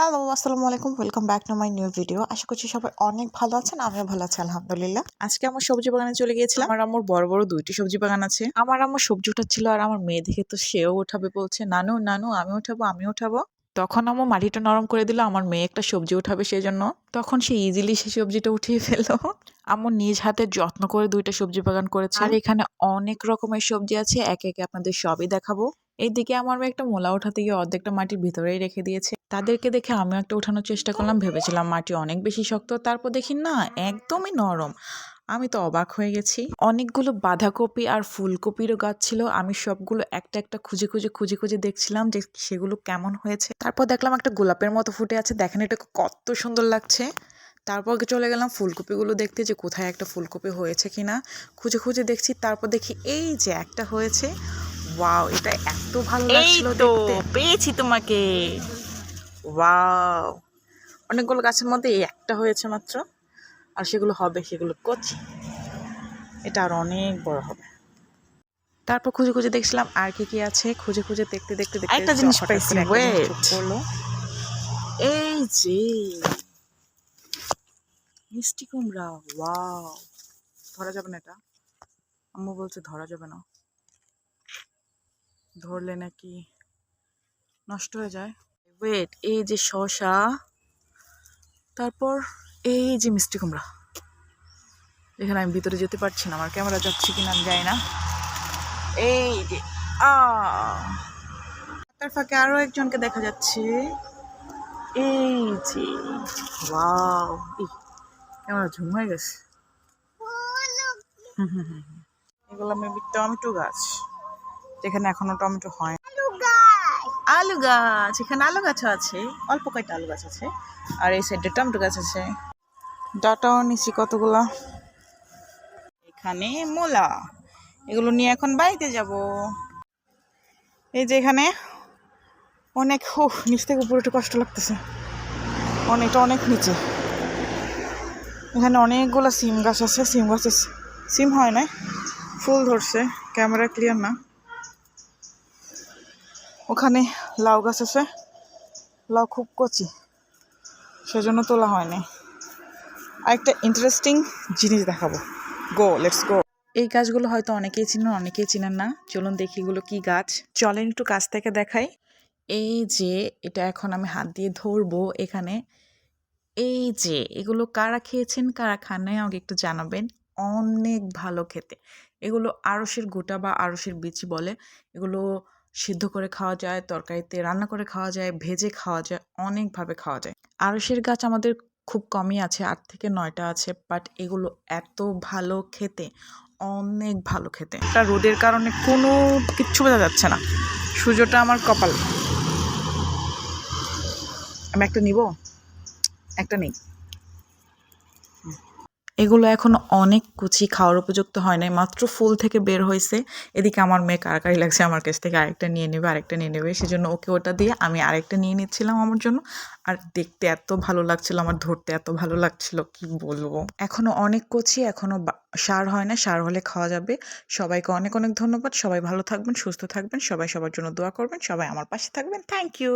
Hello, আসসালামু আলাইকুম। Welcome back to my new video. আশা করছি সবাই অনেক ভালো আছেন। আমিও ভালো আছি আলহামদুলিল্লাহ। আজকে আমার সবজি বাগানে চলে গিয়েছিলাম। আমার আম্মুর বড় বড় 2টি সবজি বাগান আছে। আমার আম্মু সবজি উঠাচ্ছিল আর আমার মেয়ে দেখে তো সেও উঠাবে বলছে, নানু নানু আমি উঠাবো আমি উঠাবো। তখন আম্মু মাটিটা নরম করে দিল, আমার মেয়ে একটা সবজি উঠাবে সেজন্য। তখন সে ইজিলি সেই সবজিটা উঠিয়ে ফেললো। আম্মু নিজ হাতে যত্ন করে 2টা সবজি বাগান করেছে। আর এখানে অনেক রকমের সবজি আছে, একে একে আপনাদের সবই দেখাবো। এইদিকে আমার মেয়ে একটা মূলা উঠাতে গিয়ে অর্ধেকটা মাটির ভিতরেই রেখে দিয়েছে। তাদেরকে দেখে আমিও একটা উঠানোর চেষ্টা করলাম, ভেবেছিলাম মাটি অনেক বেশি শক্ত, তারপর দেখি না, একদমই নরম। আমি তো অবাক হয়ে গেছি। অনেকগুলো বাঁধাকপি আর ফুলকপিরও গাছ ছিল। আমি সবগুলো একটা একটা খুঁজে দেখছিলাম যে সেগুলো কেমন হয়েছে। তারপর দেখলাম একটা গোলাপের মতো ফুটে আছে, দেখেন এটা কত সুন্দর লাগছে। তারপর চলে গেলাম ফুলকপিগুলো দেখতে যে কোথায় একটা ফুলকপি হয়েছে কিনা। খুঁজে দেখছি, তারপর দেখি এই যে একটা হয়েছে। ওয়াও, এটা এত ভালো লাগছিল দেখতে। পেয়েছি তোমাকে। ওয়াও, অনেকগুলো গাছের মধ্যে এই একটা হয়েছে মাত্র, আর সেগুলো হবে, সেগুলো কচি। এটা আর অনেক বড় হবে। তারপর খুঁজে দেখছিলাম আর কি আছে। খুঁজে দেখতে একটা জিনিস পাইছি, ওয়েট করলো। এই যে মিষ্টি কুমড়া। ওয়াও, ধরা যাবে না এটা। আম্মু বলছে ধরা যাবে না, ধরলে নাকি নষ্ট হয়ে যায়। ওয়েট, এই যে শসা, তারপর এই যে মিষ্টি কুমড়া। এখানে আমি ভিতরে যেতে পারছি না, আমার ক্যামেরা যাচ্ছে কিনা আমি জানি না। এই যে তার ফাঁকে আরো একজনকে দেখা যাচ্ছে। এই যে ওয়াও, ক্যামেরা ঝুম হয়ে গেছে। এগুলো মেবি টমেটো গাছ, যেখানে এখনো টমেটো হয়। আলু গাছ, এখানে আলু গাছও আছে, অল্প কয়েকটা আলু গাছ আছে। আর এই সাইডে টমেটো গাছ আছে। ডাটাও নিচ্ছি কতগুলা। এখানে মূলা, এগুলো নিয়ে এখন বাড়িতে যাব। এই যে এখানে অনেক নিচ থেকে উপরে একটু কষ্ট লাগতেছে, অনেক নিচে। এখানে অনেকগুলো সিম গাছ আছে। সিম গাছে সিম হয় না, ফুল ধরছে, ক্যামেরা ক্লিয়ার না। ওখানে লাউ গাছ আছে, লাউ খুব কচি, সেজন্য তোলা হয়নি। আরেকটা ইন্টারেস্টিং জিনিস দেখাবো, লেটস গো। এই গাছগুলো হয়তো অনেকেই চিনেন না। চলুন দেখি এগুলো কি গাছ। চলেন একটু কাছ থেকে দেখাই। এই যে এটা এখন আমি হাত দিয়ে ধরবো। এখানে এই যে এগুলো কারা খেয়েছেন, কারা খান নাই আমাকে একটু জানাবেন। অনেক ভালো খেতে। এগুলো আড়সের গোটা বা আড়সের বিচি বলে। এগুলো সিদ্ধ করে খাওয়া যায়, তরকারিতে রান্না করে খাওয়া যায়, ভেজে খাওয়া যায়, অনেকভাবে খাওয়া যায়। আড়সের গাছ আমাদের খুব কমই আছে, 8 থেকে 9টা আছে, বাট এগুলো এত ভালো খেতে, অনেক ভালো খেতে। এটা রোদের কারণে কোনো কিচ্ছু বোঝা যাচ্ছে না। সূর্যটা আমার কপাল। আমি একটা নিব, একটা নেই। এগুলো এখন অনেক কুচি, খাওয়ার উপযুক্ত হয় নাই, মাত্র ফুল থেকে বের হয়েছে। এদিকে আমার মেয়ে কারাকারি লাগছে, আমার কাছ থেকে আরেকটা নিয়ে নেবে, সেজন্য ওকে ওটা দিয়ে আমি আরেকটা নিয়ে নিচ্ছিলাম আমার জন্য। আর দেখতে এত ভালো লাগছিল, আমার ধরতে এত ভালো লাগছিল, কি বলবো। এখনো অনেক কচি, এখনো সার হয় না, সার হলে খাওয়া যাবে। সবাইকে অনেক ধন্যবাদ। সবাই ভালো থাকবেন, সুস্থ থাকবেন, সবাই সবার জন্য দোয়া করবেন, সবাই আমার পাশে থাকবেন। Thank you.